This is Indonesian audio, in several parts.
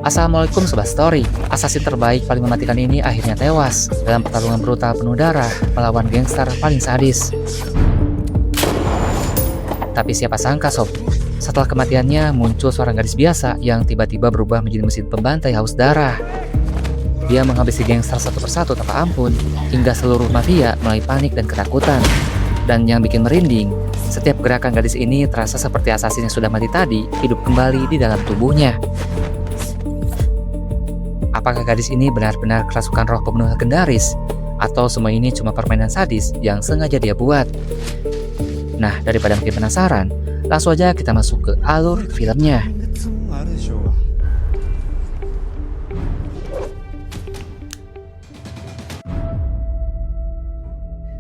Assalamualaikum Sobat Story. Assassin terbaik paling mematikan ini akhirnya tewas dalam pertarungan brutal penuh darah melawan gangster paling sadis. Tapi siapa sangka sob, setelah kematiannya muncul seorang gadis biasa yang tiba-tiba berubah menjadi mesin pembantai haus darah. Dia menghabisi gangster satu persatu tanpa ampun, hingga seluruh mafia mulai panik dan ketakutan. Dan yang bikin merinding, setiap gerakan gadis ini terasa seperti assassin yang sudah mati tadi hidup kembali di dalam tubuhnya. Apakah gadis ini benar-benar kerasukan roh pembunuh legendaris? Atau semua ini cuma permainan sadis yang sengaja dia buat? Nah, daripada makin penasaran, langsung aja kita masuk ke alur filmnya.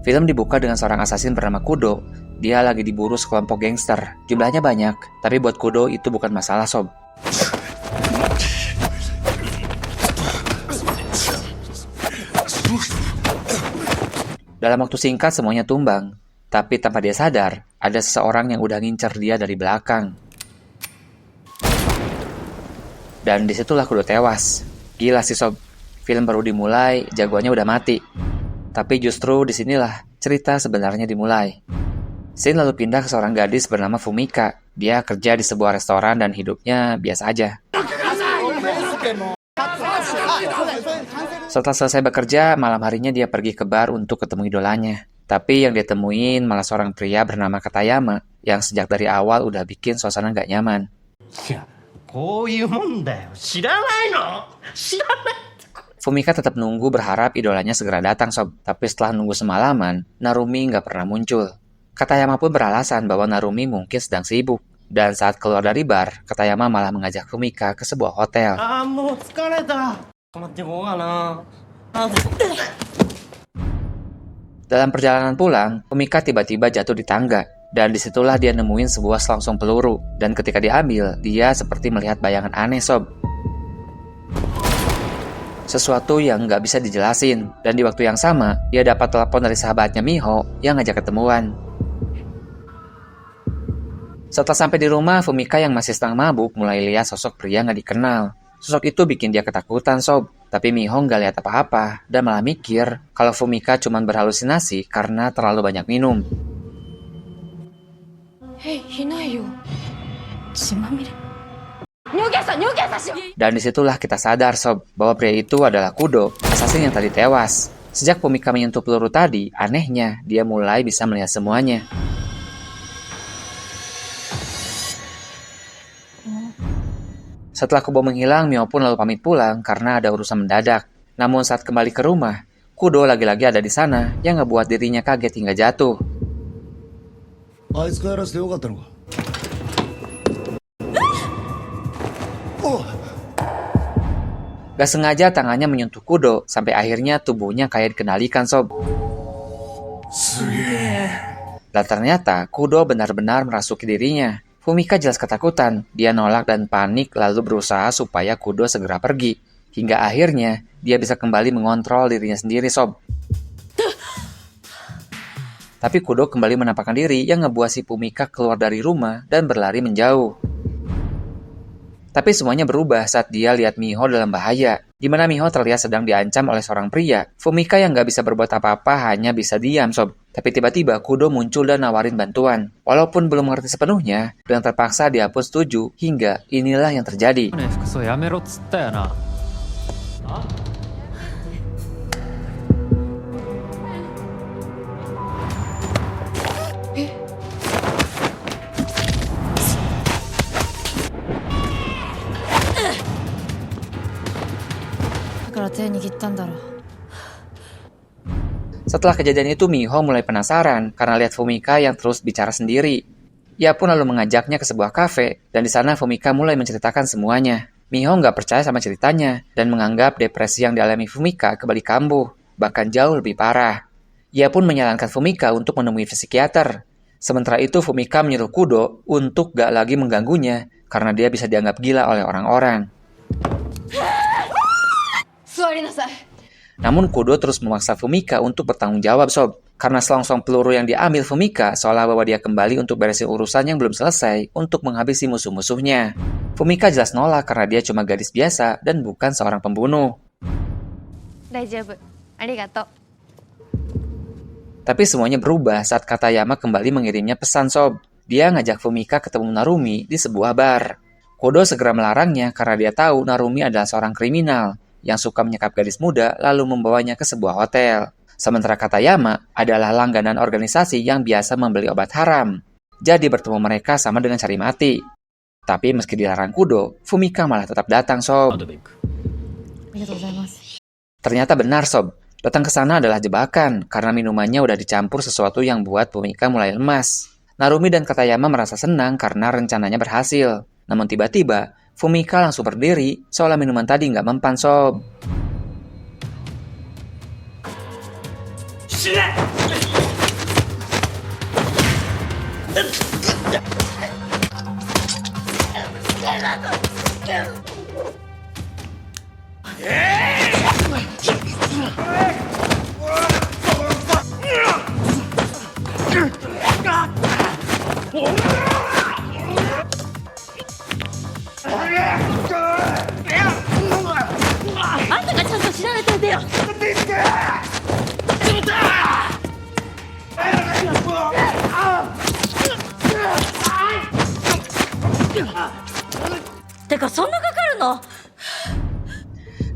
Film dibuka dengan seorang assassin bernama Kudo. Dia lagi diburu sekelompok gangster. Jumlahnya banyak, tapi buat Kudo itu bukan masalah sob. Dalam waktu singkat semuanya tumbang, tapi tanpa dia sadar, ada seseorang yang udah ngincer dia dari belakang. Dan disitulah Kudo tewas. Gila sih sob, film baru dimulai, jagoannya udah mati. Tapi justru disinilah cerita sebenarnya dimulai. Scene lalu pindah ke seorang gadis bernama Fumika. Dia kerja di sebuah restoran dan hidupnya biasa aja. Setelah selesai bekerja, malam harinya dia pergi ke bar untuk ketemu idolanya. Tapi yang dia temuin malah seorang pria bernama Katayama yang sejak dari awal udah bikin suasana gak nyaman. Fumika tetap nunggu berharap idolanya segera datang sob. Tapi setelah nunggu semalaman, Narumi gak pernah muncul. Katayama pun beralasan bahwa Narumi mungkin sedang sibuk. Dan saat keluar dari bar, Katayama malah mengajak Fumika ke sebuah hotel. Dalam perjalanan pulang, Fumika tiba-tiba jatuh di tangga. Dan disitulah dia nemuin sebuah selongsong peluru. Dan ketika diambil, dia seperti melihat bayangan aneh sob. Sesuatu yang nggak bisa dijelasin. Dan di waktu yang sama, dia dapat telepon dari sahabatnya Miho yang ngajak ketemuan. Setelah sampai di rumah, Fumika yang masih setengah mabuk mulai lihat sosok pria nggak dikenal. Sosok itu bikin dia ketakutan sob. Tapi Miho nggak lihat apa-apa dan malah mikir kalau Fumika cuma berhalusinasi karena terlalu banyak minum. Dan disitulah kita sadar sob bahwa pria itu adalah Kudo, assassin yang tadi tewas. Sejak Fumika menyentuh peluru tadi, anehnya dia mulai bisa melihat semuanya. Setelah Kudo menghilang, Mio pun lalu pamit pulang karena ada urusan mendadak. Namun saat kembali ke rumah, Kudo lagi-lagi ada di sana yang ngebuat dirinya kaget hingga jatuh. Gak sengaja tangannya menyentuh Kudo sampai akhirnya tubuhnya kayak dikendalikan sob. Dan ternyata Kudo benar-benar merasuki dirinya. Fumika jelas ketakutan, dia nolak dan panik lalu berusaha supaya Kudo segera pergi. Hingga akhirnya dia bisa kembali mengontrol dirinya sendiri sob. Tapi Kudo kembali menampakkan diri yang ngebuat si Fumika keluar dari rumah dan berlari menjauh. Tapi semuanya berubah saat dia lihat Miho dalam bahaya. Di mana Miho terlihat sedang diancam oleh seorang pria. Fumika yang gak bisa berbuat apa-apa hanya bisa diam sob. Tapi tiba-tiba Kudo muncul dan nawarin bantuan. Walaupun belum mengerti sepenuhnya, dengan terpaksa dia pun setuju hingga inilah yang terjadi. Setelah kejadian itu, Miho mulai penasaran karena lihat Fumika yang terus bicara sendiri. Ia pun lalu mengajaknya ke sebuah kafe, dan di sana Fumika mulai menceritakan semuanya. Miho nggak percaya sama ceritanya dan menganggap depresi yang dialami Fumika kembali kambuh, bahkan jauh lebih parah. Ia pun menyarankan Fumika untuk menemui psikiater. Sementara itu Fumika menyuruh Kudo untuk gak lagi mengganggunya karena dia bisa dianggap gila oleh orang-orang. Namun Kudo terus memaksa Fumika untuk bertanggung jawab sob. Karena selongsong peluru yang diambil Fumika seolah bawa dia kembali untuk beresin urusan yang belum selesai untuk menghabisi musuh-musuhnya. Fumika jelas nolak karena dia cuma gadis biasa dan bukan seorang pembunuh. Tapi semuanya berubah saat Katayama kembali mengirimnya pesan Sob. Dia ngajak Fumika ketemu Narumi di sebuah bar. Kudo segera melarangnya karena dia tahu Narumi adalah seorang kriminal yang suka menyekap gadis muda lalu membawanya ke sebuah hotel. Sementara Katayama adalah langganan organisasi yang biasa membeli obat haram. Jadi bertemu mereka sama dengan cari mati. Tapi meski dilarang Kudo, Fumika malah tetap datang, Sob. Ternyata benar, Sob. Datang ke sana adalah jebakan karena minumannya udah dicampur sesuatu yang buat Fumika mulai lemas. Narumi dan Katayama merasa senang karena rencananya berhasil. Namun tiba-tiba, Fumika langsung berdiri seolah minuman tadi nggak mempan, Sob.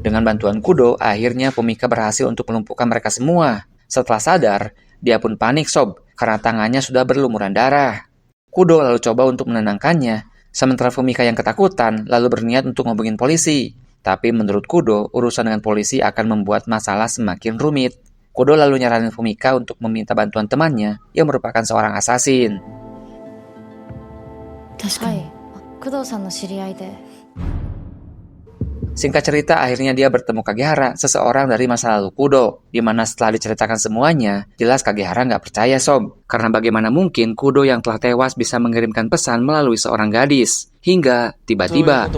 Dengan bantuan Kudo, akhirnya Fumika berhasil untuk melumpuhkan mereka semua. Setelah sadar, dia pun panik, Sob, karena tangannya sudah berlumuran darah. Kudo lalu coba untuk menenangkannya, sementara Fumika yang ketakutan lalu berniat untuk ngubungin polisi. Tapi menurut Kudo, urusan dengan polisi akan membuat masalah semakin rumit. Kudo lalu nyaranin Fumika untuk meminta bantuan temannya yang merupakan seorang asasin. Singkat cerita, akhirnya dia bertemu Kagehara, seseorang dari masa lalu Kudo. Di mana setelah diceritakan semuanya, jelas Kagehara nggak percaya, Sob. Karena bagaimana mungkin Kudo yang telah tewas bisa mengirimkan pesan melalui seorang gadis. Hingga tiba-tiba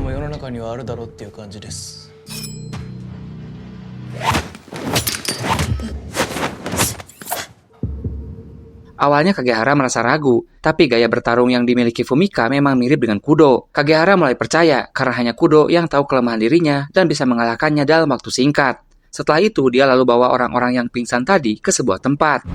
awalnya Kagehara merasa ragu, tapi gaya bertarung yang dimiliki Fumika memang mirip dengan Kudo. Kagehara mulai percaya karena hanya Kudo yang tahu kelemahan dirinya dan bisa mengalahkannya dalam waktu singkat. Setelah itu, dia lalu bawa orang-orang yang pingsan tadi ke sebuah tempat.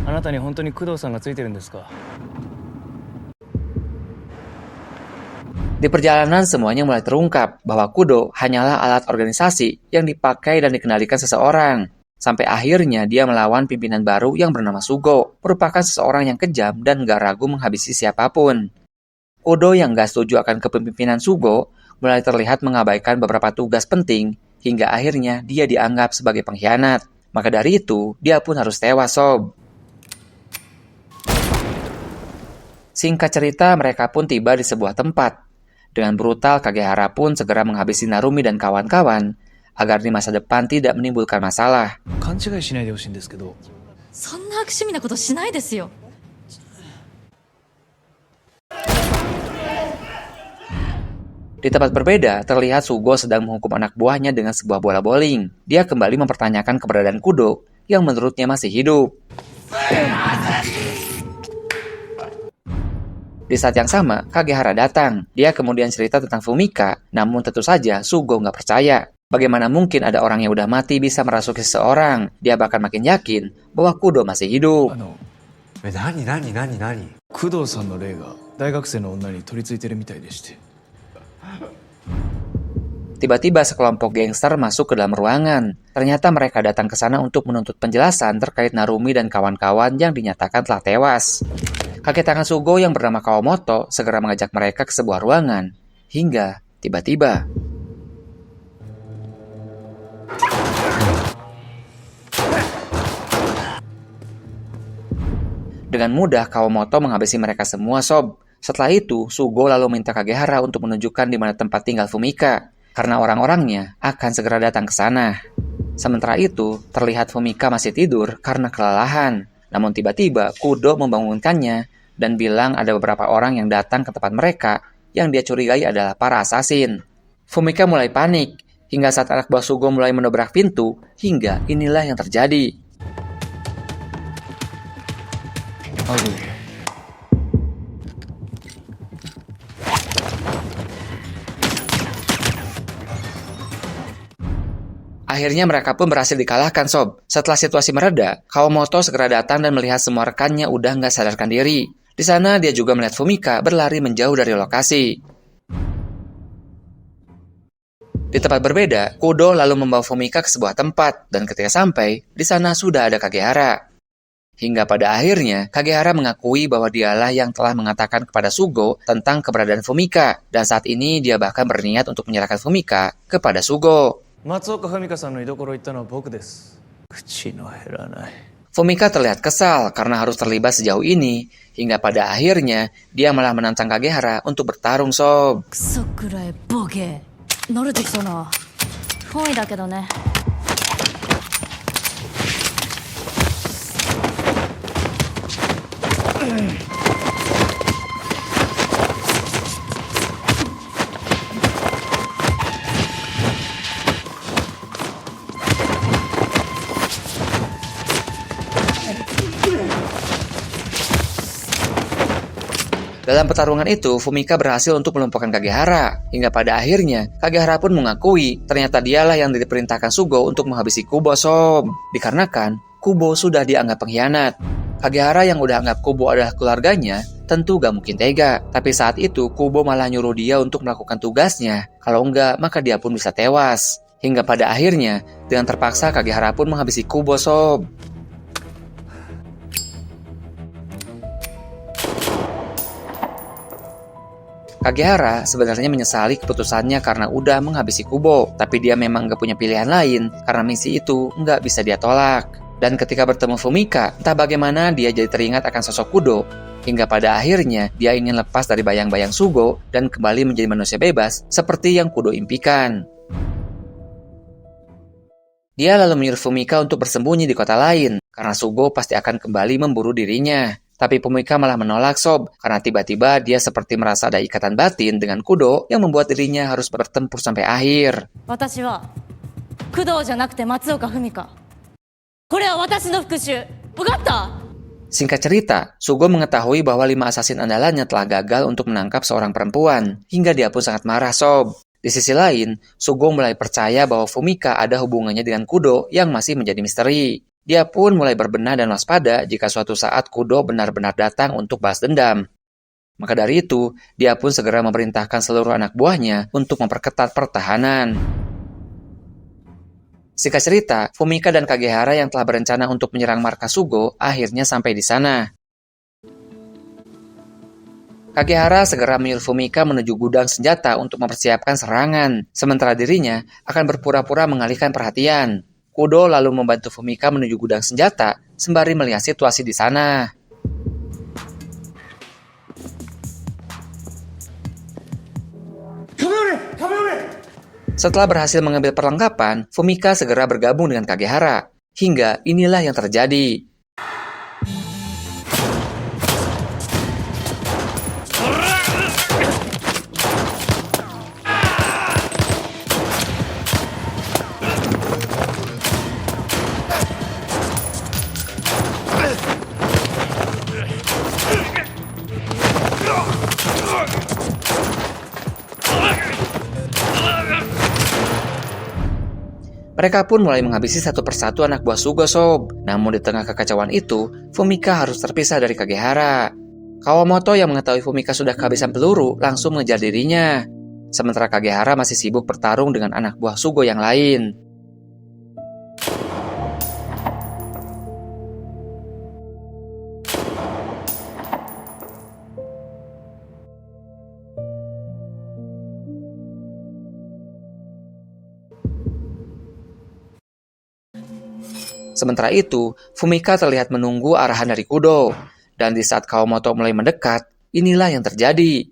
Di perjalanan semuanya mulai terungkap bahwa Kudo hanyalah alat organisasi yang dipakai dan dikendalikan seseorang. Sampai akhirnya dia melawan pimpinan baru yang bernama Sugo, merupakan seseorang yang kejam dan gak ragu menghabisi siapapun. Kudo yang gak setuju akan kepemimpinan Sugo mulai terlihat mengabaikan beberapa tugas penting hingga akhirnya dia dianggap sebagai pengkhianat. Maka dari itu, dia pun harus tewas, Sob. Singkat cerita, mereka pun tiba di sebuah tempat. Dengan brutal, Kagehara pun segera menghabisi Narumi dan kawan-kawan agar di masa depan tidak menimbulkan masalah. Di tempat berbeda, terlihat Sugo sedang menghukum anak buahnya dengan sebuah bola bowling. Dia kembali mempertanyakan keberadaan Kudo yang menurutnya masih hidup. Di saat yang sama, Kagehara datang. Dia kemudian cerita tentang Fumika, namun tentu saja Sugo nggak percaya. Bagaimana mungkin ada orang yang udah mati bisa merasuki seseorang? Dia bahkan makin yakin bahwa Kudo masih hidup. Tiba-tiba sekelompok gangster masuk ke dalam ruangan. Ternyata mereka datang ke sana untuk menuntut penjelasan terkait Narumi dan kawan-kawan yang dinyatakan telah tewas. Kakek tangan Sugo yang bernama Kawamoto segera mengajak mereka ke sebuah ruangan. Hingga tiba-tiba dengan mudah Kawamoto menghabisi mereka semua, Sob. Setelah itu, Sugo lalu minta Kagehara untuk menunjukkan di mana tempat tinggal Fumika, karena orang-orangnya akan segera datang ke sana. Sementara itu, terlihat Fumika masih tidur karena kelelahan. Namun tiba-tiba, Kudo membangunkannya dan bilang ada beberapa orang yang datang ke tempat mereka yang dia curigai adalah para asasin. Fumika mulai panik, hingga saat anak buah Sugo mulai mendobrak pintu, hingga inilah yang terjadi. Ugly. Akhirnya mereka pun berhasil dikalahkan, Sob. Setelah situasi mereda, Kawamoto segera datang dan melihat semua rekannya udah nggak sadarkan diri. Di sana dia juga melihat Fumika berlari menjauh dari lokasi. Di tempat berbeda, Kudo lalu membawa Fumika ke sebuah tempat, dan ketika sampai, di sana sudah ada Kagehara. Hingga pada akhirnya, Kagehara mengakui bahwa dialah yang telah mengatakan kepada Sugo tentang keberadaan Fumika, dan saat ini dia bahkan berniat untuk menyerahkan Fumika kepada Sugo. 松岡文香さんの居所行ったのは僕です。口の減らない。Fumika terlihat kesal karena harus terlibat sejauh ini, hingga pada akhirnya dia malah menantang Kagehara untuk bertarung, Sob. クソくらいボケ慣れてきたな。不本意だけどね。Dalam pertarungan itu, Fumika berhasil untuk melumpuhkan Kagehara. Hingga pada akhirnya, Kagehara pun mengakui ternyata dialah yang diperintahkan Sugo untuk menghabisi Kubo, Sob. Dikarenakan, Kubo sudah dianggap pengkhianat. Kagehara yang udah anggap Kubo adalah keluarganya, tentu gak mungkin tega. Tapi saat itu, Kubo malah nyuruh dia untuk melakukan tugasnya. Kalau enggak, maka dia pun bisa tewas. Hingga pada akhirnya, dengan terpaksa Kagehara pun menghabisi Kubo, Sob. Kagehara sebenarnya menyesali keputusannya karena udah menghabisi Kubo, tapi dia memang gak punya pilihan lain karena misi itu nggak bisa dia tolak. Dan ketika bertemu Fumika, entah bagaimana dia jadi teringat akan sosok Kudo, hingga pada akhirnya dia ingin lepas dari bayang-bayang Sugo dan kembali menjadi manusia bebas seperti yang Kudo impikan. Dia lalu menyuruh Fumika untuk bersembunyi di kota lain, karena Sugo pasti akan kembali memburu dirinya. Tapi Fumika malah menolak, Sob, karena tiba-tiba dia seperti merasa ada ikatan batin dengan Kudo yang membuat dirinya harus bertempur sampai akhir. 私は工藤じゃなくて松岡文香。これは私の復讐。分かった？ Singkat cerita, Sugo mengetahui bahwa 5 asasin andalannya telah gagal untuk menangkap seorang perempuan, hingga dia pun sangat marah, Sob. Di sisi lain, Sugo mulai percaya bahwa Fumika ada hubungannya dengan Kudo yang masih menjadi misteri. Dia pun mulai berbenah dan waspada jika suatu saat Kudo benar-benar datang untuk balas dendam. Maka dari itu, dia pun segera memerintahkan seluruh anak buahnya untuk memperketat pertahanan. Singkat cerita, Fumika dan Kagehara yang telah berencana untuk menyerang markas Sugo akhirnya sampai di sana. Kagehara segera menyuruh Fumika menuju gudang senjata untuk mempersiapkan serangan, sementara dirinya akan berpura-pura mengalihkan perhatian. Kudo lalu membantu Fumika menuju gudang senjata sembari melihat situasi di sana. Setelah berhasil mengambil perlengkapan, Fumika segera bergabung dengan Kagehara. Hingga inilah yang terjadi. Mereka pun mulai menghabisi satu persatu anak buah Sugo, Sob. Namun di tengah kekacauan itu, Fumika harus terpisah dari Kagehara. Kawamoto yang mengetahui Fumika sudah kehabisan peluru langsung mengejar dirinya. Sementara Kagehara masih sibuk bertarung dengan anak buah Sugo yang lain. Sementara itu, Fumika terlihat menunggu arahan dari Kudo. Dan di saat Kawamoto mulai mendekat, inilah yang terjadi.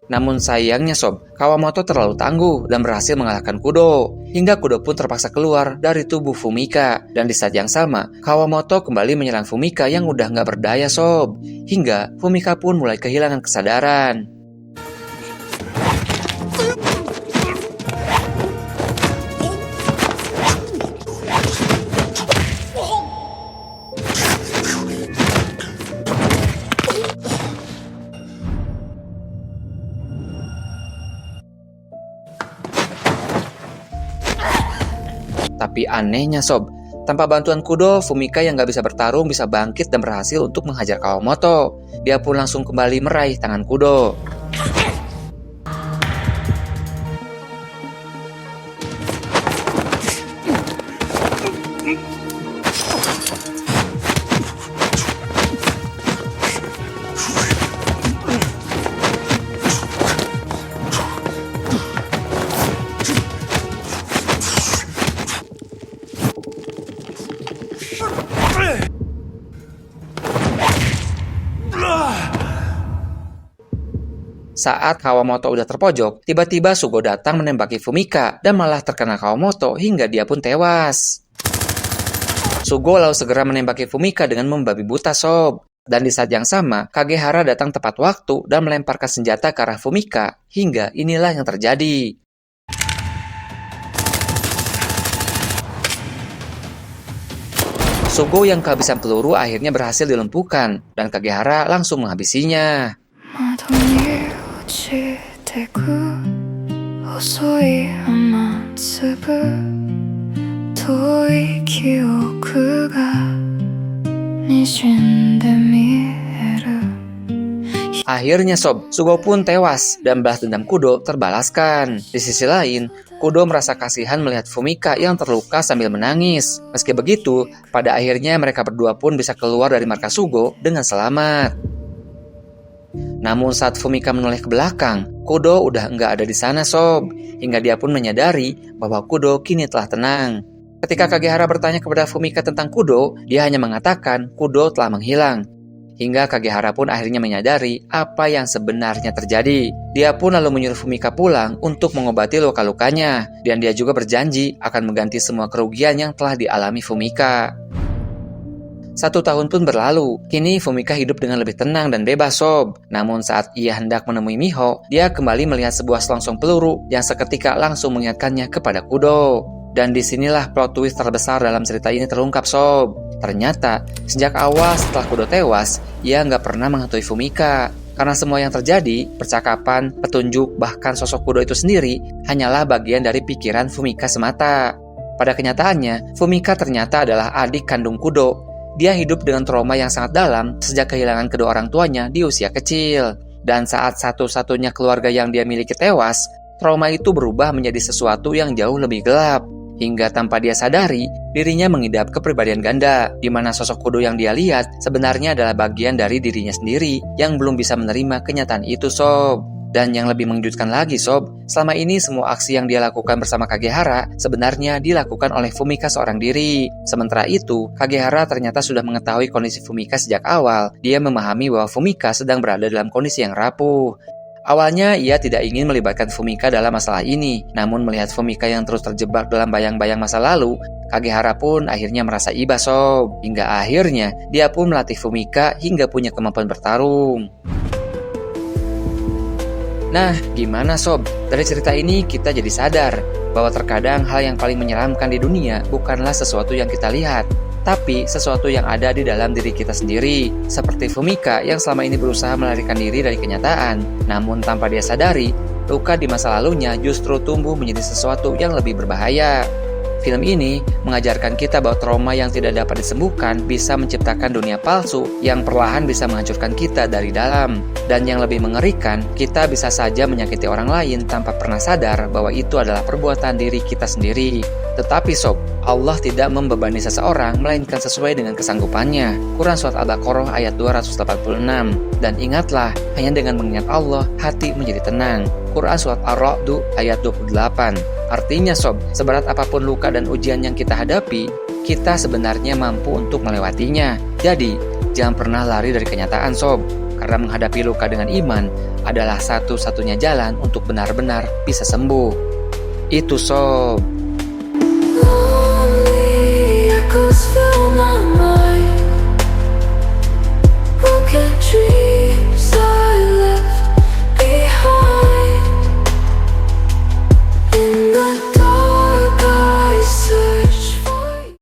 Namun sayangnya sob, Kawamoto terlalu tangguh dan berhasil mengalahkan Kudo. Hingga Kudo pun terpaksa keluar dari tubuh Fumika. Dan di saat yang sama, Kawamoto kembali menyerang Fumika yang udah nggak berdaya sob. Hingga Fumika pun mulai kehilangan kesadaran. Tapi anehnya sob, tanpa bantuan Kudo, Fumika yang gak bisa bertarung bisa bangkit dan berhasil untuk menghajar Kawamoto. Dia pun langsung kembali meraih tangan Kudo. Saat Kawamoto udah terpojok, tiba-tiba Sugo datang menembaki Fumika dan malah terkena Kawamoto hingga dia pun tewas. Sugo lalu segera menembaki Fumika dengan membabi buta sob. Dan di saat yang sama, Kagehara datang tepat waktu dan melemparkan senjata ke arah Fumika hingga inilah yang terjadi. Sugo yang kehabisan peluru akhirnya berhasil dilumpuhkan dan Kagehara langsung menghabisinya. Akhirnya sob, Sugo pun tewas dan balas dendam Kudo terbalaskan. Di sisi lain, Kudo merasa kasihan melihat Fumika yang terluka sambil menangis. Meski begitu, pada akhirnya mereka berdua pun bisa keluar dari markas Sugo dengan selamat. Namun saat Fumika menoleh ke belakang, Kudo udah nggak ada di sana sob. Hingga dia pun menyadari bahwa Kudo kini telah tenang. Ketika Kagehara bertanya kepada Fumika tentang Kudo, dia hanya mengatakan Kudo telah menghilang. Hingga Kagehara pun akhirnya menyadari apa yang sebenarnya terjadi. Dia pun lalu menyuruh Fumika pulang untuk mengobati luka-lukanya. Dan dia juga berjanji akan mengganti semua kerugian yang telah dialami Fumika. 1 tahun pun berlalu. Kini Fumika hidup dengan lebih tenang dan bebas sob. Namun saat ia hendak menemui Miho, dia kembali melihat sebuah selongsong peluru yang seketika langsung mengingatkannya kepada Kudo. Dan disinilah plot twist terbesar dalam cerita ini terungkap sob. Ternyata sejak awal setelah Kudo tewas, ia nggak pernah menghantui Fumika. Karena semua yang terjadi, percakapan, petunjuk, bahkan sosok Kudo itu sendiri hanyalah bagian dari pikiran Fumika semata. Pada kenyataannya, Fumika ternyata adalah adik kandung Kudo. Dia hidup dengan trauma yang sangat dalam sejak kehilangan kedua orang tuanya di usia kecil. Dan saat satu-satunya keluarga yang dia miliki tewas, trauma itu berubah menjadi sesuatu yang jauh lebih gelap. Hingga tanpa dia sadari, dirinya mengidap kepribadian ganda, di mana sosok Kudo yang dia lihat sebenarnya adalah bagian dari dirinya sendiri yang belum bisa menerima kenyataan itu sob. Dan yang lebih mengejutkan lagi sob, selama ini semua aksi yang dia lakukan bersama Kagehara sebenarnya dilakukan oleh Fumika seorang diri. Sementara itu, Kagehara ternyata sudah mengetahui kondisi Fumika sejak awal. Dia memahami bahwa Fumika sedang berada dalam kondisi yang rapuh. Awalnya ia tidak ingin melibatkan Fumika dalam masalah ini, namun melihat Fumika yang terus terjebak dalam bayang-bayang masa lalu, Kagehara pun akhirnya merasa iba sob. Hingga akhirnya dia pun melatih Fumika hingga punya kemampuan bertarung. Nah, gimana sob? Dari cerita ini kita jadi sadar bahwa terkadang hal yang paling menyeramkan di dunia bukanlah sesuatu yang kita lihat, tapi sesuatu yang ada di dalam diri kita sendiri. Seperti Fumika yang selama ini berusaha melarikan diri dari kenyataan, namun tanpa dia sadari, luka di masa lalunya justru tumbuh menjadi sesuatu yang lebih berbahaya. Film ini mengajarkan kita bahwa trauma yang tidak dapat disembuhkan bisa menciptakan dunia palsu yang perlahan bisa menghancurkan kita dari dalam. Dan yang lebih mengerikan, kita bisa saja menyakiti orang lain tanpa pernah sadar bahwa itu adalah perbuatan diri kita sendiri. Tetapi sob, Allah tidak membebani seseorang melainkan sesuai dengan kesanggupannya. Quran Surat Al-Baqarah ayat 286. Dan ingatlah, hanya dengan mengingat Allah, hati menjadi tenang. Quran Surat Ar-Ra'd ayat 28. Artinya sob, seberat apapun luka dan ujian yang kita hadapi, kita sebenarnya mampu untuk melewatinya. Jadi, jangan pernah lari dari kenyataan sob. karena menghadapi luka dengan iman adalah satu-satunya jalan untuk benar-benar bisa sembuh. Itu sob.